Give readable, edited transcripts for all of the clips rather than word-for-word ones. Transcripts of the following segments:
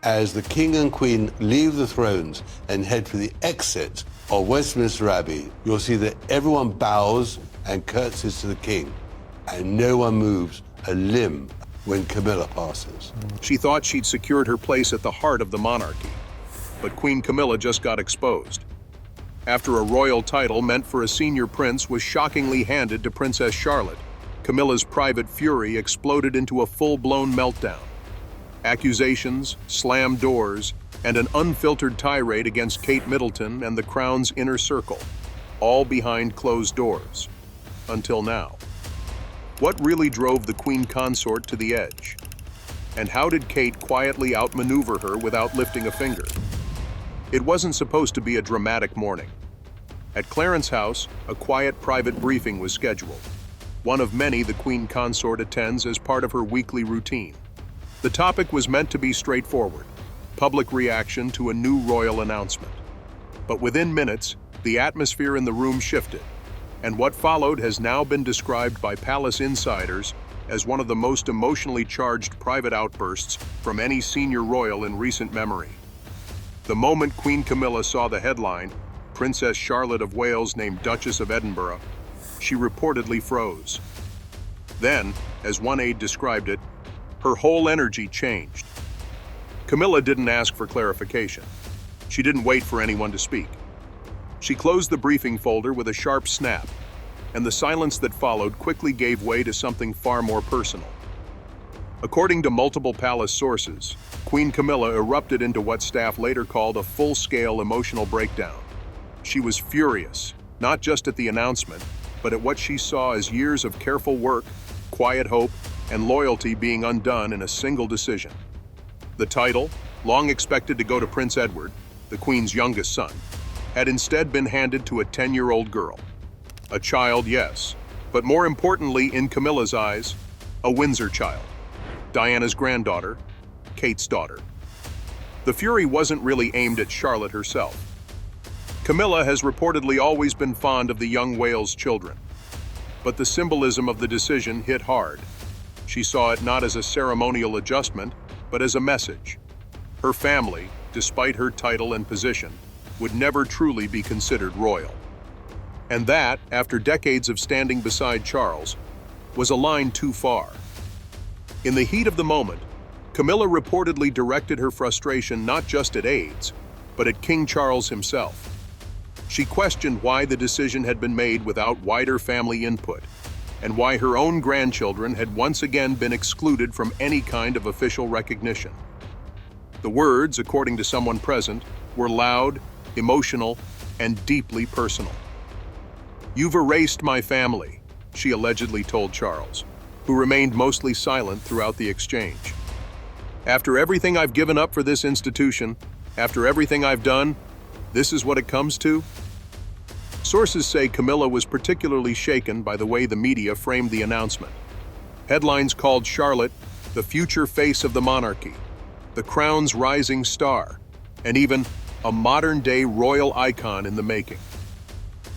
As the king and queen leave the thrones and head for the exit of Westminster Abbey, you'll see that everyone bows and curtsies to the king, and no one moves a limb when Camilla passes. She thought she'd secured her place at the heart of the monarchy, but Queen Camilla just got exposed. After a royal title meant for a senior prince was shockingly handed to Princess Charlotte, Camilla's private fury exploded into a full-blown meltdown. Accusations, slammed doors, and an unfiltered tirade against Kate Middleton and the Crown's inner circle, all behind closed doors. Until now. What really drove the Queen Consort to the edge? And how did Kate quietly outmaneuver her without lifting a finger? It wasn't supposed to be a dramatic morning. At Clarence House, a quiet private briefing was scheduled, one of many the Queen Consort attends as part of her weekly routine. The topic was meant to be straightforward, public reaction to a new royal announcement. But within minutes, the atmosphere in the room shifted, and what followed has now been described by palace insiders as one of the most emotionally charged private outbursts from any senior royal in recent memory. The moment Queen Camilla saw the headline, Princess Charlotte of Wales named Duchess of Edinburgh, she reportedly froze. Then, as one aide described it, her whole energy changed. Camilla didn't ask for clarification. She didn't wait for anyone to speak. She closed the briefing folder with a sharp snap, and the silence that followed quickly gave way to something far more personal. According to multiple palace sources, Queen Camilla erupted into what staff later called a full-scale emotional breakdown. She was furious, not just at the announcement, but at what she saw as years of careful work, quiet hope, and loyalty being undone in a single decision. The title, long expected to go to Prince Edward, the Queen's youngest son, had instead been handed to a 10-year-old girl. A child, yes, but more importantly, in Camilla's eyes, a Windsor child. Diana's granddaughter, Kate's daughter. The fury wasn't really aimed at Charlotte herself. Camilla has reportedly always been fond of the young Wales children. But the symbolism of the decision hit hard. She saw it not as a ceremonial adjustment, but as a message. Her family, despite her title and position, would never truly be considered royal. And that, after decades of standing beside Charles, was a line too far. In the heat of the moment, Camilla reportedly directed her frustration not just at aides, but at King Charles himself. She questioned why the decision had been made without wider family input, and why her own grandchildren had once again been excluded from any kind of official recognition. The words, according to someone present, were loud, emotional, and deeply personal. "You've erased my family," she allegedly told Charles, who remained mostly silent throughout the exchange. "After everything I've given up for this institution, after everything I've done, this is what it comes to?" Sources say Camilla was particularly shaken by the way the media framed the announcement. Headlines called Charlotte the future face of the monarchy, the crown's rising star, and even a modern-day royal icon in the making.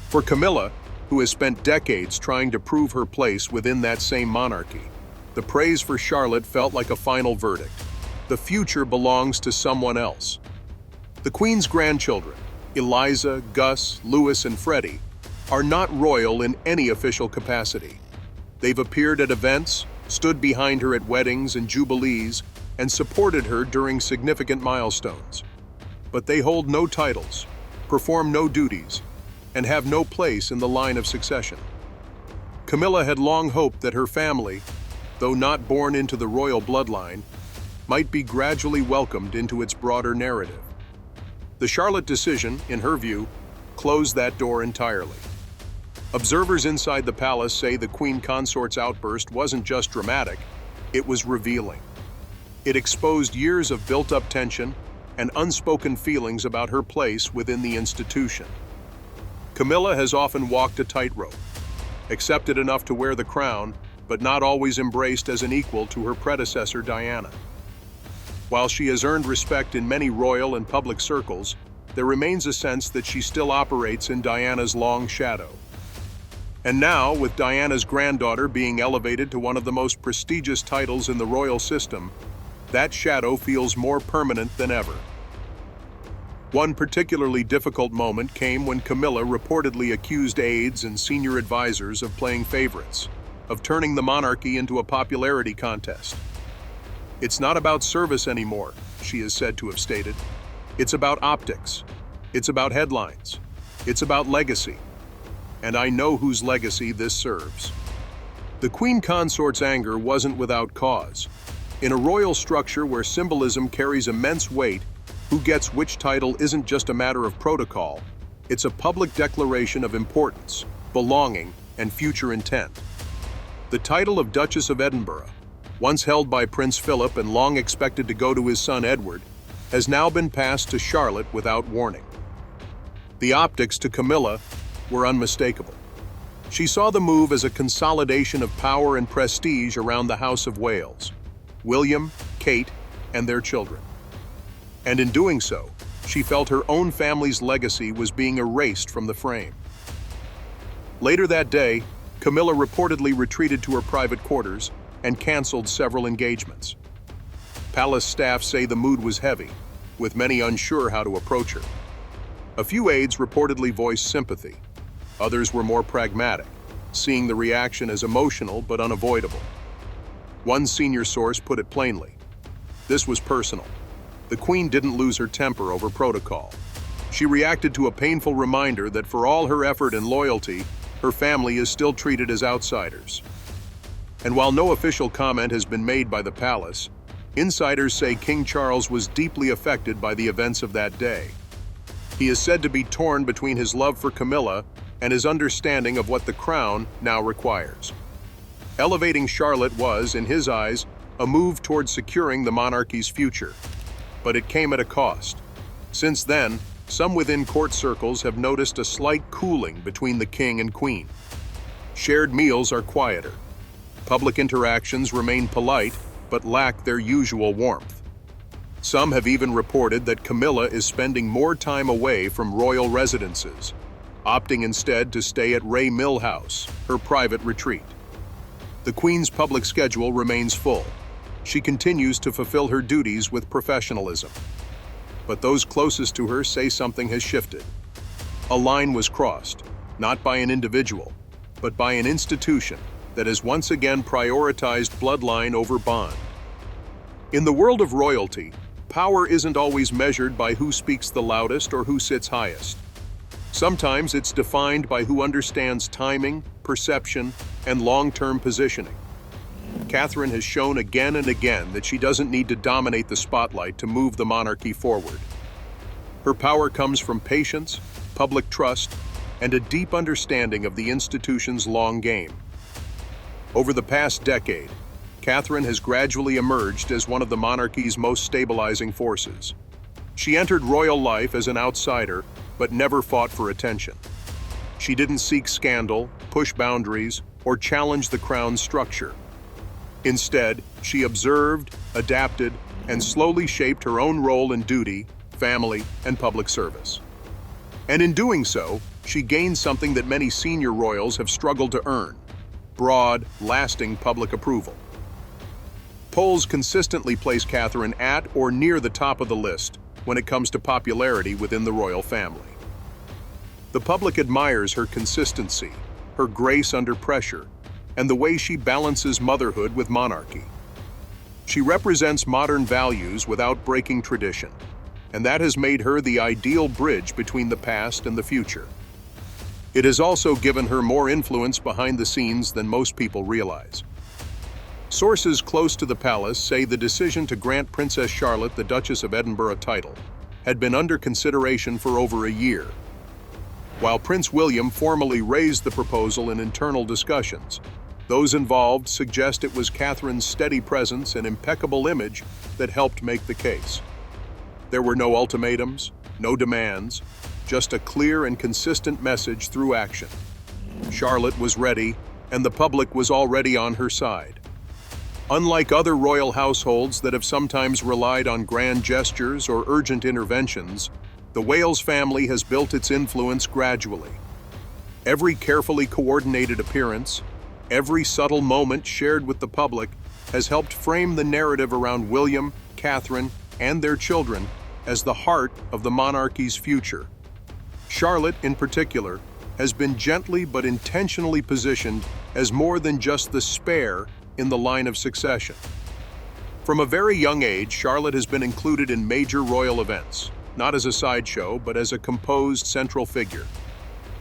For Camilla, who has spent decades trying to prove her place within that same monarchy, the praise for Charlotte felt like a final verdict. The future belongs to someone else. The Queen's grandchildren, Eliza, Gus, Louis, and Freddie, are not royal in any official capacity. They've appeared at events, stood behind her at weddings and jubilees, and supported her during significant milestones. But they hold no titles, perform no duties, and have no place in the line of succession. Camilla had long hoped that her family, though not born into the royal bloodline, might be gradually welcomed into its broader narrative. The Charlotte decision, in her view, closed that door entirely. Observers inside the palace say the Queen Consort's outburst wasn't just dramatic, it was revealing. It exposed years of built-up tension and unspoken feelings about her place within the institution. Camilla has often walked a tightrope, accepted enough to wear the crown, but not always embraced as an equal to her predecessor Diana. While she has earned respect in many royal and public circles, there remains a sense that she still operates in Diana's long shadow. And now, with Diana's granddaughter being elevated to one of the most prestigious titles in the royal system, that shadow feels more permanent than ever. One particularly difficult moment came when Camilla reportedly accused aides and senior advisors of playing favorites, of turning the monarchy into a popularity contest. "It's not about service anymore," she is said to have stated. "It's about optics. It's about headlines. It's about legacy. And I know whose legacy this serves." The Queen Consort's anger wasn't without cause. In a royal structure where symbolism carries immense weight, who gets which title isn't just a matter of protocol. It's a public declaration of importance, belonging, and future intent. The title of Duchess of Edinburgh, once held by Prince Philip and long expected to go to his son Edward, has now been passed to Charlotte without warning. The optics to Camilla were unmistakable. She saw the move as a consolidation of power and prestige around the House of Wales, William, Kate, and their children. And in doing so, she felt her own family's legacy was being erased from the frame. Later that day, Camilla reportedly retreated to her private quarters and canceled several engagements. Palace staff say the mood was heavy, with many unsure how to approach her. A few aides reportedly voiced sympathy. Others were more pragmatic, seeing the reaction as emotional but unavoidable. One senior source put it plainly. This was personal. The Queen didn't lose her temper over protocol. She reacted to a painful reminder that for all her effort and loyalty, her family is still treated as outsiders. And while no official comment has been made by the palace, insiders say King Charles was deeply affected by the events of that day. He is said to be torn between his love for Camilla and his understanding of what the crown now requires. Elevating Charlotte was, in his eyes, a move toward securing the monarchy's future. But it came at a cost. Since then, some within court circles have noticed a slight cooling between the king and queen. Shared meals are quieter. Public interactions remain polite, but lack their usual warmth. Some have even reported that Camilla is spending more time away from royal residences, opting instead to stay at Ray Mill House, her private retreat. The Queen's public schedule remains full. She continues to fulfill her duties with professionalism. But those closest to her say something has shifted. A line was crossed, not by an individual, but by an institution that has once again prioritized bloodline over bond. In the world of royalty, power isn't always measured by who speaks the loudest or who sits highest. Sometimes it's defined by who understands timing, perception, and long-term positioning. Catherine has shown again and again that she doesn't need to dominate the spotlight to move the monarchy forward. Her power comes from patience, public trust, and a deep understanding of the institution's long game. Over the past decade, Catherine has gradually emerged as one of the monarchy's most stabilizing forces. She entered royal life as an outsider, but never fought for attention. She didn't seek scandal, push boundaries, or challenge the crown's structure. Instead, she observed, adapted, and slowly shaped her own role in duty, family, and public service. And in doing so, she gained something that many senior royals have struggled to earn: broad, lasting public approval. Polls consistently place Catherine at or near the top of the list when it comes to popularity within the royal family. The public admires her consistency, her grace under pressure, and the way she balances motherhood with monarchy. She represents modern values without breaking tradition, and that has made her the ideal bridge between the past and the future. It has also given her more influence behind the scenes than most people realize. Sources close to the palace say the decision to grant Princess Charlotte the Duchess of Edinburgh title had been under consideration for over a year. While Prince William formally raised the proposal in internal discussions, those involved suggest it was Catherine's steady presence and impeccable image that helped make the case. There were no ultimatums, no demands, just a clear and consistent message through action. Charlotte was ready, and the public was already on her side. Unlike other royal households that have sometimes relied on grand gestures or urgent interventions, the Wales family has built its influence gradually. Every carefully coordinated appearance, every subtle moment shared with the public has helped frame the narrative around William Catherine and their children as the heart of the monarchy's future. Charlotte, in particular, has been gently but intentionally positioned as more than just the spare in the line of succession. From a very young age, Charlotte has been included in major royal events, not as a sideshow, but as a composed central figure.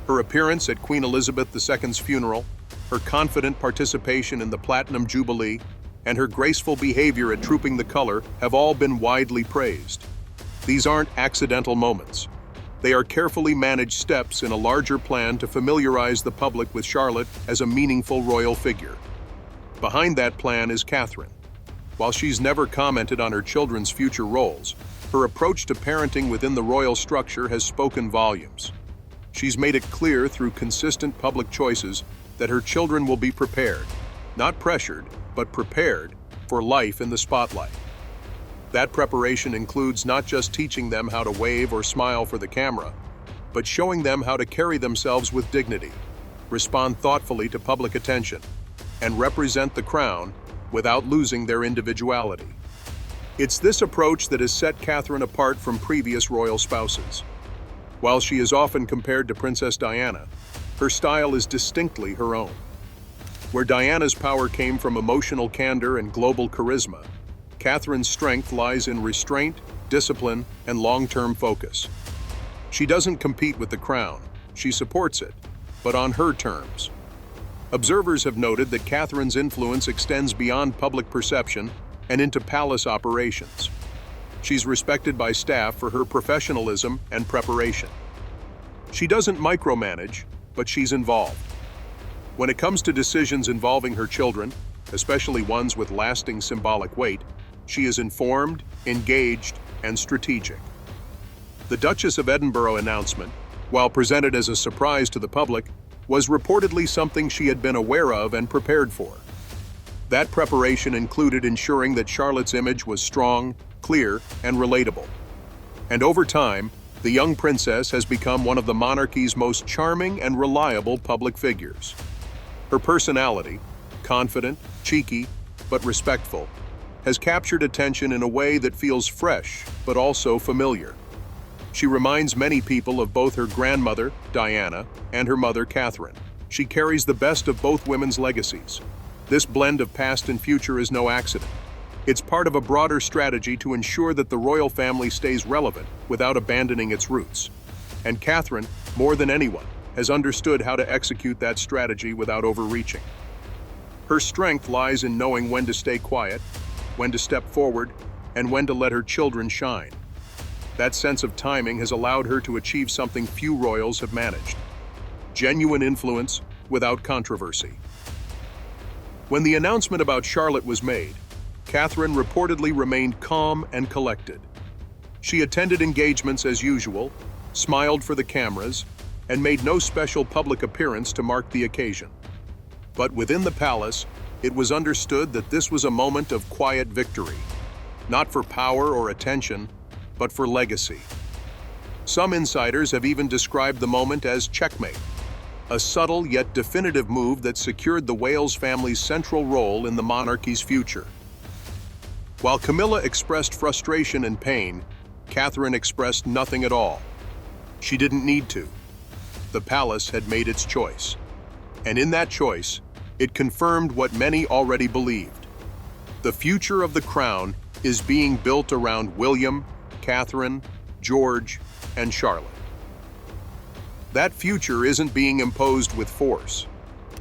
Her appearance at Queen Elizabeth II's funeral, her confident participation in the Platinum Jubilee, and her graceful behavior at Trooping the Color have all been widely praised. These aren't accidental moments. They are carefully managed steps in a larger plan to familiarize the public with Charlotte as a meaningful royal figure. Behind that plan is Catherine. While she's never commented on her children's future roles, her approach to parenting within the royal structure has spoken volumes. She's made it clear through consistent public choices that her children will be prepared, not pressured, but prepared for life in the spotlight. That preparation includes not just teaching them how to wave or smile for the camera, but showing them how to carry themselves with dignity, respond thoughtfully to public attention, and represent the crown without losing their individuality. It's this approach that has set Catherine apart from previous royal spouses. While she is often compared to Princess Diana, her style is distinctly her own. Where Diana's power came from emotional candor and global charisma, Catherine's strength lies in restraint, discipline, and long-term focus. She doesn't compete with the crown, she supports it, but on her terms. Observers have noted that Catherine's influence extends beyond public perception and into palace operations. She's respected by staff for her professionalism and preparation. She doesn't micromanage, but she's involved. When it comes to decisions involving her children, especially ones with lasting symbolic weight, she is informed, engaged, and strategic. The Duchess of Edinburgh announcement, while presented as a surprise to the public, was reportedly something she had been aware of and prepared for. That preparation included ensuring that Charlotte's image was strong, clear, and relatable. And over time, the young princess has become one of the monarchy's most charming and reliable public figures. Her personality, confident, cheeky, but respectful, has captured attention in a way that feels fresh but also familiar. She reminds many people of both her grandmother, Diana, and her mother, Catherine. She carries the best of both women's legacies. This blend of past and future is no accident. It's part of a broader strategy to ensure that the royal family stays relevant without abandoning its roots. And Catherine, more than anyone, has understood how to execute that strategy without overreaching. Her strength lies in knowing when to stay quiet, when to step forward, and when to let her children shine. That sense of timing has allowed her to achieve something few royals have managed: genuine influence without controversy. When the announcement about Charlotte was made, Catherine reportedly remained calm and collected. She attended engagements as usual, smiled for the cameras, and made no special public appearance to mark the occasion. But within the palace, it was understood that this was a moment of quiet victory, not for power or attention, but for legacy. Some insiders have even described the moment as checkmate, a subtle yet definitive move that secured the Wales family's central role in the monarchy's future. While Camilla expressed frustration and pain, Catherine expressed nothing at all. She didn't need to. The palace had made its choice. And in that choice, it confirmed what many already believed. The future of the crown is being built around William, Catherine, George, and Charlotte. That future isn't being imposed with force.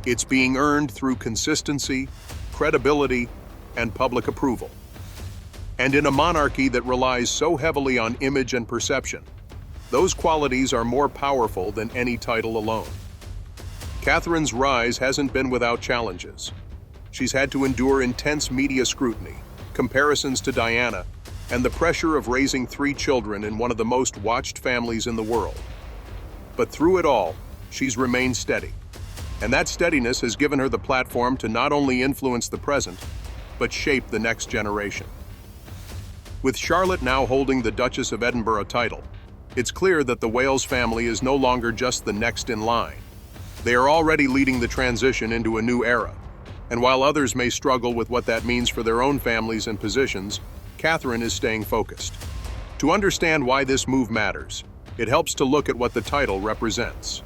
It's being earned through consistency, credibility, and public approval. And in a monarchy that relies so heavily on image and perception, those qualities are more powerful than any title alone. Catherine's rise hasn't been without challenges. She's had to endure intense media scrutiny, comparisons to Diana, and the pressure of raising 3 children in one of the most watched families in the world. But through it all, she's remained steady. And that steadiness has given her the platform to not only influence the present, but shape the next generation. With Charlotte now holding the Duchess of Edinburgh title, it's clear that the Wales family is no longer just the next in line. They are already leading the transition into a new era. And while others may struggle with what that means for their own families and positions, Catherine is staying focused. To understand why this move matters, it helps to look at what the title represents.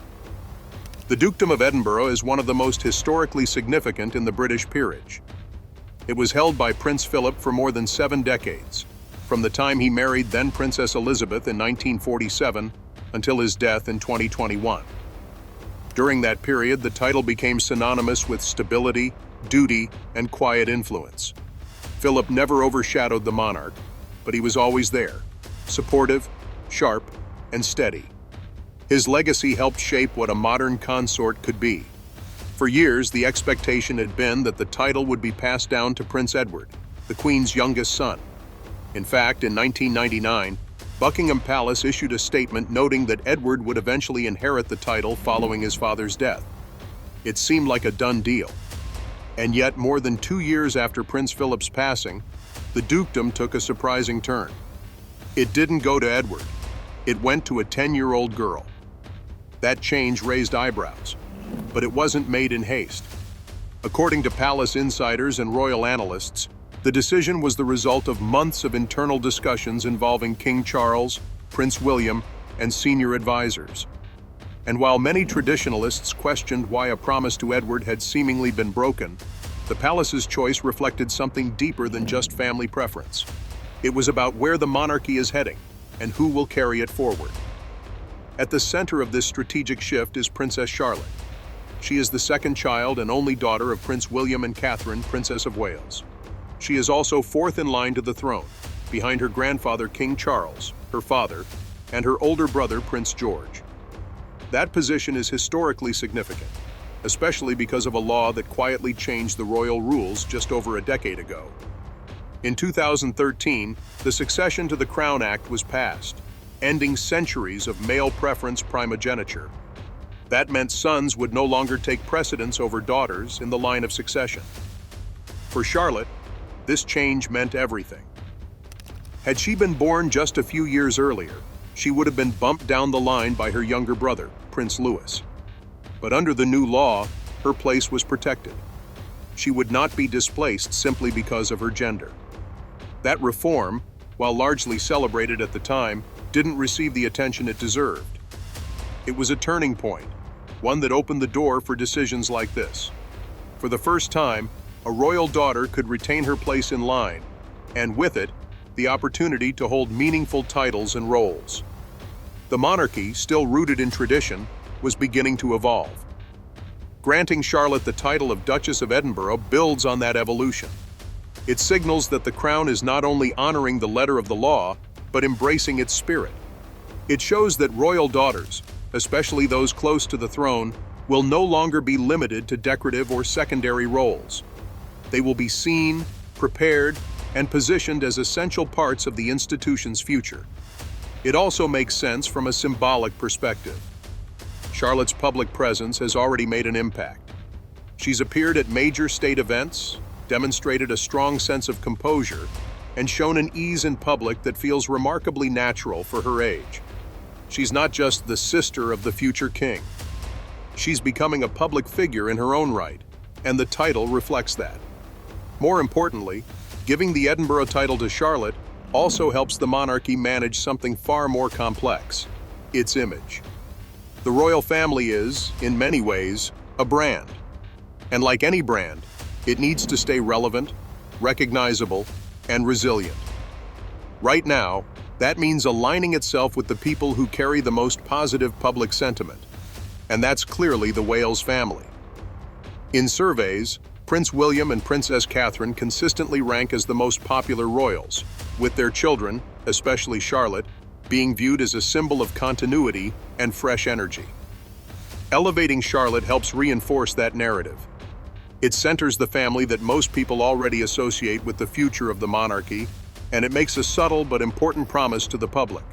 The Dukedom of Edinburgh is one of the most historically significant in the British peerage. It was held by Prince Philip for more than 7 decades, from the time he married then Princess Elizabeth in 1947 until his death in 2021. During that period, the title became synonymous with stability, duty, and quiet influence. Philip never overshadowed the monarch, but he was always there, supportive, sharp, and steady. His legacy helped shape what a modern consort could be. For years, the expectation had been that the title would be passed down to Prince Edward, the Queen's youngest son. In fact, in 1999, Buckingham Palace issued a statement noting that Edward would eventually inherit the title following his father's death. It seemed like a done deal. And yet, more than 2 years after Prince Philip's passing, the dukedom took a surprising turn. It didn't go to Edward. It went to a 10-year-old girl. That change raised eyebrows, but it wasn't made in haste. According to palace insiders and royal analysts, the decision was the result of months of internal discussions involving King Charles, Prince William, and senior advisors. And while many traditionalists questioned why a promise to Edward had seemingly been broken, the palace's choice reflected something deeper than just family preference. It was about where the monarchy is heading and who will carry it forward. At the center of this strategic shift is Princess Charlotte. She is the second child and only daughter of Prince William and Catherine, Princess of Wales. She is also fourth in line to the throne, behind her grandfather King Charles, her father, and her older brother Prince George. That position is historically significant, especially because of a law that quietly changed the royal rules just over a decade ago. In 2013, the Succession to the Crown Act was passed, ending centuries of male preference primogeniture. That meant sons would no longer take precedence over daughters in the line of succession. For Charlotte, this change meant everything. Had she been born just a few years earlier, she would have been bumped down the line by her younger brother, Prince Louis. But under the new law, her place was protected. She would not be displaced simply because of her gender. That reform, while largely celebrated at the time, didn't receive the attention it deserved. It was a turning point, one that opened the door for decisions like this. For the first time, a royal daughter could retain her place in line, and with it, the opportunity to hold meaningful titles and roles. The monarchy, still rooted in tradition, was beginning to evolve. Granting Charlotte the title of Duchess of Edinburgh builds on that evolution. It signals that the crown is not only honoring the letter of the law, but embracing its spirit. It shows that royal daughters, especially those close to the throne, will no longer be limited to decorative or secondary roles. They will be seen, prepared, and positioned as essential parts of the institution's future. It also makes sense from a symbolic perspective. Charlotte's public presence has already made an impact. She's appeared at major state events, demonstrated a strong sense of composure, and shown an ease in public that feels remarkably natural for her age. She's not just the sister of the future king. She's becoming a public figure in her own right, and the title reflects that. More importantly, giving the Edinburgh title to Charlotte also helps the monarchy manage something far more complex: its image. The royal family is, in many ways, a brand. And like any brand, it needs to stay relevant, recognizable, and resilient. Right now, that means aligning itself with the people who carry the most positive public sentiment. And that's clearly the Wales family. In surveys, Prince William and Princess Catherine consistently rank as the most popular royals, with their children, especially Charlotte, being viewed as a symbol of continuity and fresh energy. Elevating Charlotte helps reinforce that narrative. It centers the family that most people already associate with the future of the monarchy, and it makes a subtle but important promise to the public.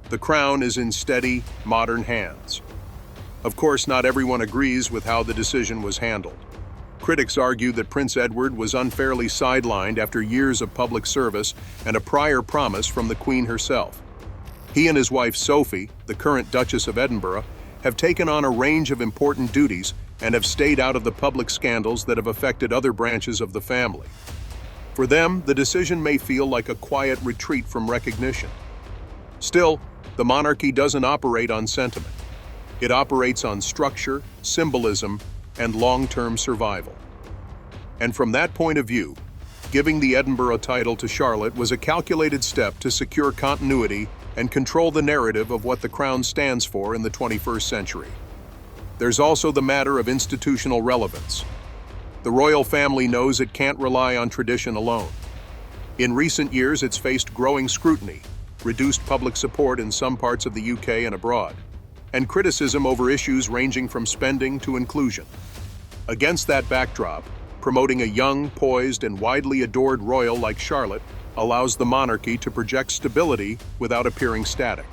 The crown is in steady, modern hands. Of course, not everyone agrees with how the decision was handled. Critics argue that Prince Edward was unfairly sidelined after years of public service and a prior promise from the Queen herself. He and his wife Sophie, the current Duchess of Edinburgh, have taken on a range of important duties and have stayed out of the public scandals that have affected other branches of the family. For them, the decision may feel like a quiet retreat from recognition. Still, the monarchy doesn't operate on sentiment. It operates on structure, symbolism, and long-term survival. And from that point of view, giving the Edinburgh title to Charlotte was a calculated step to secure continuity and control the narrative of what the crown stands for in the 21st century. There's also the matter of institutional relevance. The royal family knows it can't rely on tradition alone. In recent years, it's faced growing scrutiny, reduced public support in some parts of the UK and abroad, and criticism over issues ranging from spending to inclusion. Against that backdrop, promoting a young, poised, and widely adored royal like Charlotte allows the monarchy to project stability without appearing static.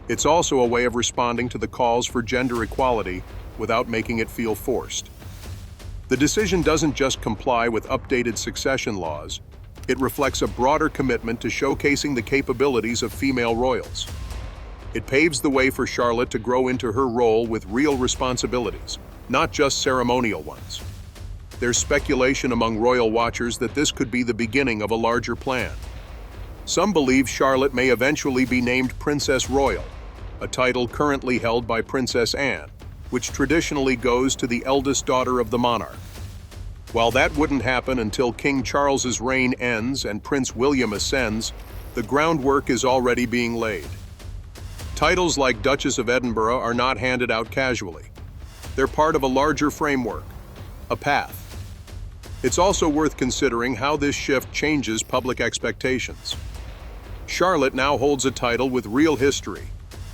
It's also a way of responding to the calls for gender equality without making it feel forced. The decision doesn't just comply with updated succession laws, it reflects a broader commitment to showcasing the capabilities of female royals. It paves the way for Charlotte to grow into her role with real responsibilities, not just ceremonial ones. There's speculation among royal watchers that this could be the beginning of a larger plan. Some believe Charlotte may eventually be named Princess Royal, a title currently held by Princess Anne, which traditionally goes to the eldest daughter of the monarch. While that wouldn't happen until King Charles's reign ends and Prince William ascends, the groundwork is already being laid. Titles like Duchess of Edinburgh are not handed out casually. They're part of a larger framework, a path. It's also worth considering how this shift changes public expectations. Charlotte now holds a title with real history,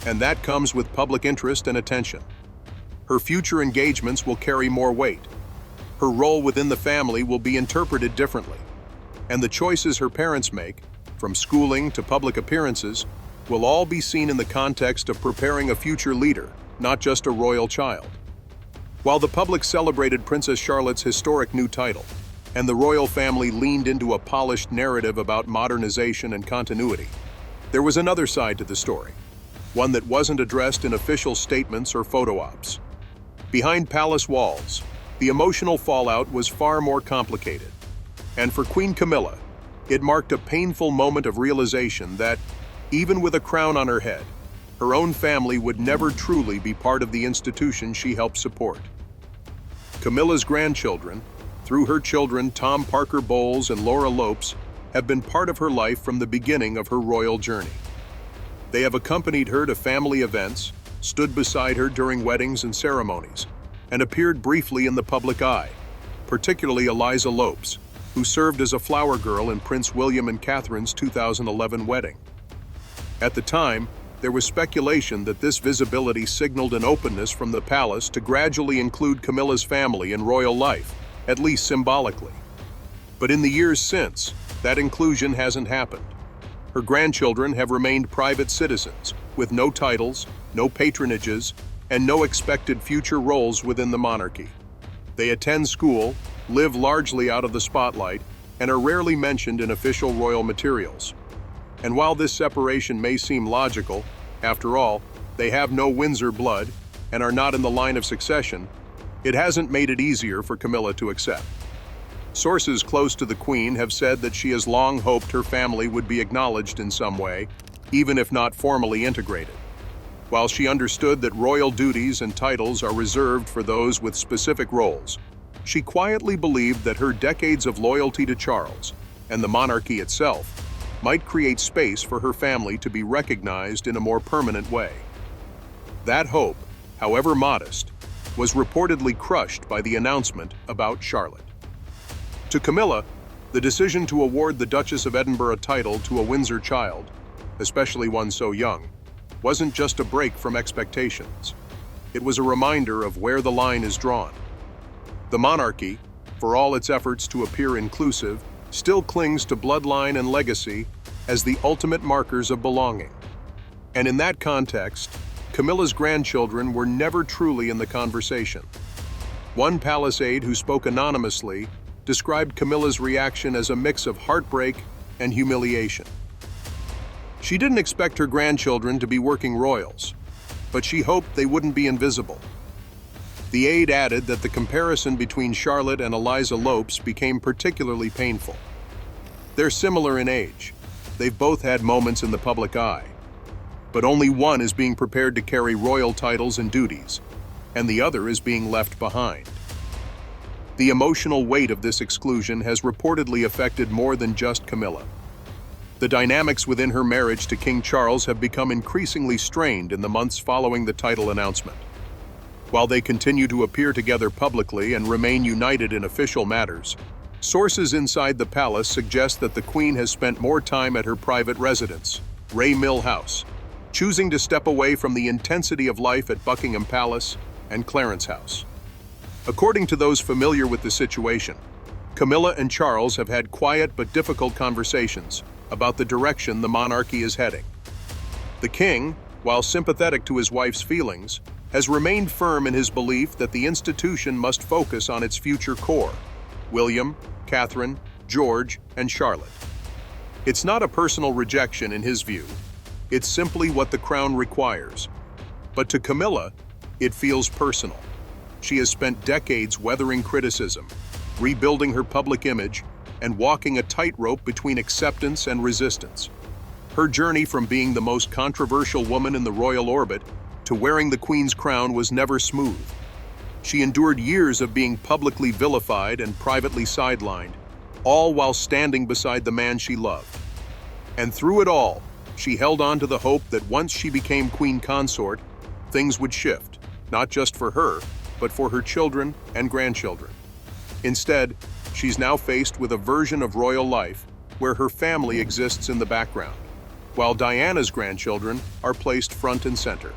and that comes with public interest and attention. Her future engagements will carry more weight. Her role within the family will be interpreted differently, and the choices her parents make, from schooling to public appearances, will all be seen in the context of preparing a future leader, not just a royal child. While the public celebrated Princess Charlotte's historic new title, and the royal family leaned into a polished narrative about modernization and continuity, there was another side to the story, one that wasn't addressed in official statements or photo ops. Behind palace walls, the emotional fallout was far more complicated. And for Queen Camilla, it marked a painful moment of realization that, even with a crown on her head, her own family would never truly be part of the institution she helped support. Camilla's grandchildren, through her children Tom Parker Bowles and Laura Lopes, have been part of her life from the beginning of her royal journey. They have accompanied her to family events, stood beside her during weddings and ceremonies, and appeared briefly in the public eye, particularly Eliza Lopes, who served as a flower girl in Prince William and Catherine's 2011 wedding. At the time, there was speculation that this visibility signaled an openness from the palace to gradually include Camilla's family in royal life, at least symbolically. But in the years since, that inclusion hasn't happened. Her grandchildren have remained private citizens, with no titles, no patronages, and no expected future roles within the monarchy. They attend school, live largely out of the spotlight, and are rarely mentioned in official royal materials. And while this separation may seem logical, after all, they have no Windsor blood and are not in the line of succession, it hasn't made it easier for Camilla to accept. Sources close to the Queen have said that she has long hoped her family would be acknowledged in some way, even if not formally integrated. While she understood that royal duties and titles are reserved for those with specific roles, she quietly believed that her decades of loyalty to Charles and the monarchy itself might create space for her family to be recognized in a more permanent way. That hope, however modest, was reportedly crushed by the announcement about Charlotte. To Camilla, the decision to award the Duchess of Edinburgh title to a Windsor child, especially one so young, wasn't just a break from expectations. It was a reminder of where the line is drawn. The monarchy, for all its efforts to appear inclusive, still clings to bloodline and legacy as the ultimate markers of belonging. And in that context, Camilla's grandchildren were never truly in the conversation. One palace aide who spoke anonymously described Camilla's reaction as a mix of heartbreak and humiliation. She didn't expect her grandchildren to be working royals, but she hoped they wouldn't be invisible. The aide added that the comparison between Charlotte and Eliza Lopes became particularly painful. They're similar in age. They've both had moments in the public eye. But only one is being prepared to carry royal titles and duties, and the other is being left behind. The emotional weight of this exclusion has reportedly affected more than just Camilla. The dynamics within her marriage to King Charles have become increasingly strained in the months following the title announcement. While they continue to appear together publicly and remain united in official matters, sources inside the palace suggest that the Queen has spent more time at her private residence, Ray Mill House, choosing to step away from the intensity of life at Buckingham Palace and Clarence House. According to those familiar with the situation, Camilla and Charles have had quiet but difficult conversations about the direction the monarchy is heading. The king, while sympathetic to his wife's feelings, has remained firm in his belief that the institution must focus on its future core: William, Catherine, George, and Charlotte. It's not a personal rejection in his view. It's simply what the crown requires. But to Camilla, it feels personal. She has spent decades weathering criticism, rebuilding her public image, and walking a tightrope between acceptance and resistance. Her journey from being the most controversial woman in the royal orbit to wearing the Queen's crown was never smooth. She endured years of being publicly vilified and privately sidelined, all while standing beside the man she loved. And through it all, she held on to the hope that once she became Queen Consort, things would shift, not just for her, but for her children and grandchildren. Instead, she's now faced with a version of royal life where her family exists in the background, while Diana's grandchildren are placed front and center.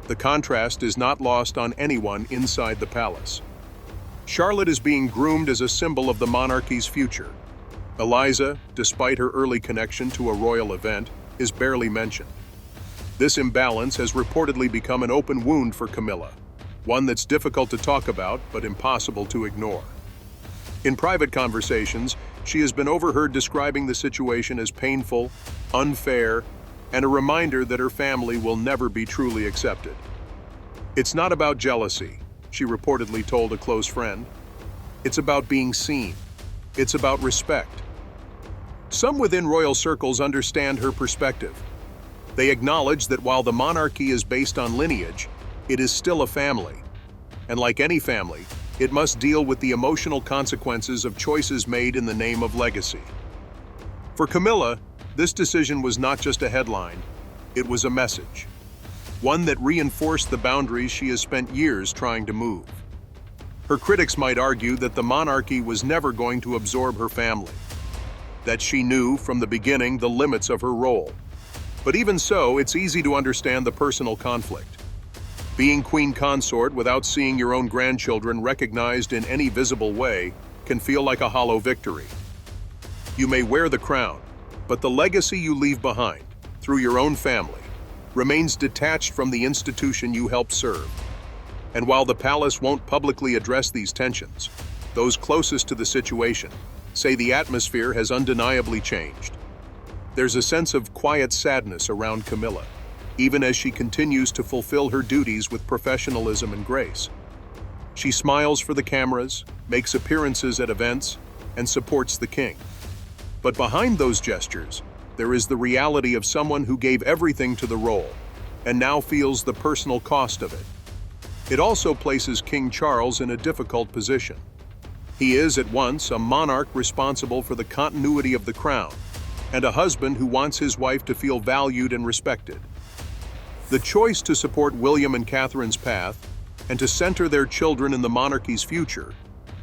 The contrast is not lost on anyone inside the palace. Charlotte is being groomed as a symbol of the monarchy's future. Eliza, despite her early connection to a royal event, is barely mentioned. This imbalance has reportedly become an open wound for Camilla, one that's difficult to talk about but impossible to ignore. In private conversations, she has been overheard describing the situation as painful, unfair, and a reminder that her family will never be truly accepted. "It's not about jealousy," she reportedly told a close friend. "It's about being seen. It's about respect." Some within royal circles understand her perspective. They acknowledge that while the monarchy is based on lineage, it is still a family. And like any family, it must deal with the emotional consequences of choices made in the name of legacy. For Camilla, this decision was not just a headline, it was a message. One that reinforced the boundaries she has spent years trying to move. Her critics might argue that the monarchy was never going to absorb her family, that she knew from the beginning the limits of her role. But even so, it's easy to understand the personal conflict. Being Queen Consort without seeing your own grandchildren recognized in any visible way can feel like a hollow victory. You may wear the crown, but the legacy you leave behind, through your own family, remains detached from the institution you helped serve. And while the palace won't publicly address these tensions, those closest to the situation say the atmosphere has undeniably changed. There's a sense of quiet sadness around Camilla, even as she continues to fulfill her duties with professionalism and grace. She smiles for the cameras, makes appearances at events, and supports the king. But behind those gestures, there is the reality of someone who gave everything to the role, and now feels the personal cost of it. It also places King Charles in a difficult position. He is at once a monarch responsible for the continuity of the crown, and a husband who wants his wife to feel valued and respected. The choice to support William and Catherine's path and to center their children in the monarchy's future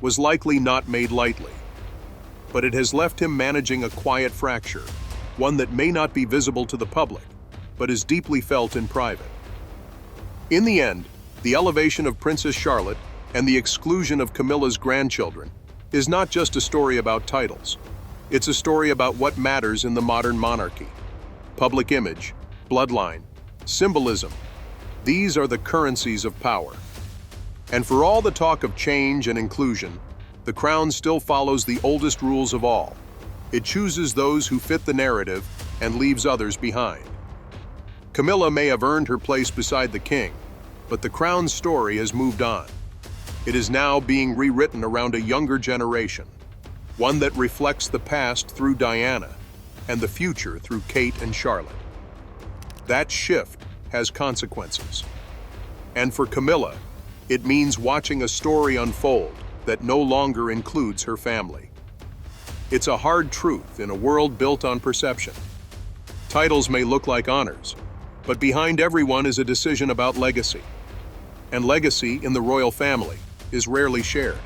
was likely not made lightly. But it has left him managing a quiet fracture, one that may not be visible to the public, but is deeply felt in private. In the end, the elevation of Princess Charlotte and the exclusion of Camilla's grandchildren is not just a story about titles. It's a story about what matters in the modern monarchy. Public image, bloodline, symbolism. These are the currencies of power. And for all the talk of change and inclusion, the crown still follows the oldest rules of all. It chooses those who fit the narrative and leaves others behind. Camilla may have earned her place beside the king, but the crown's story has moved on. It is now being rewritten around a younger generation. one that reflects the past through Diana and the future through Kate and Charlotte. That shift has consequences. And for Camilla, it means watching a story unfold that no longer includes her family. It's a hard truth in a world built on perception. Titles may look like honors, but behind everyone is a decision about legacy. And legacy in the royal family is rarely shared.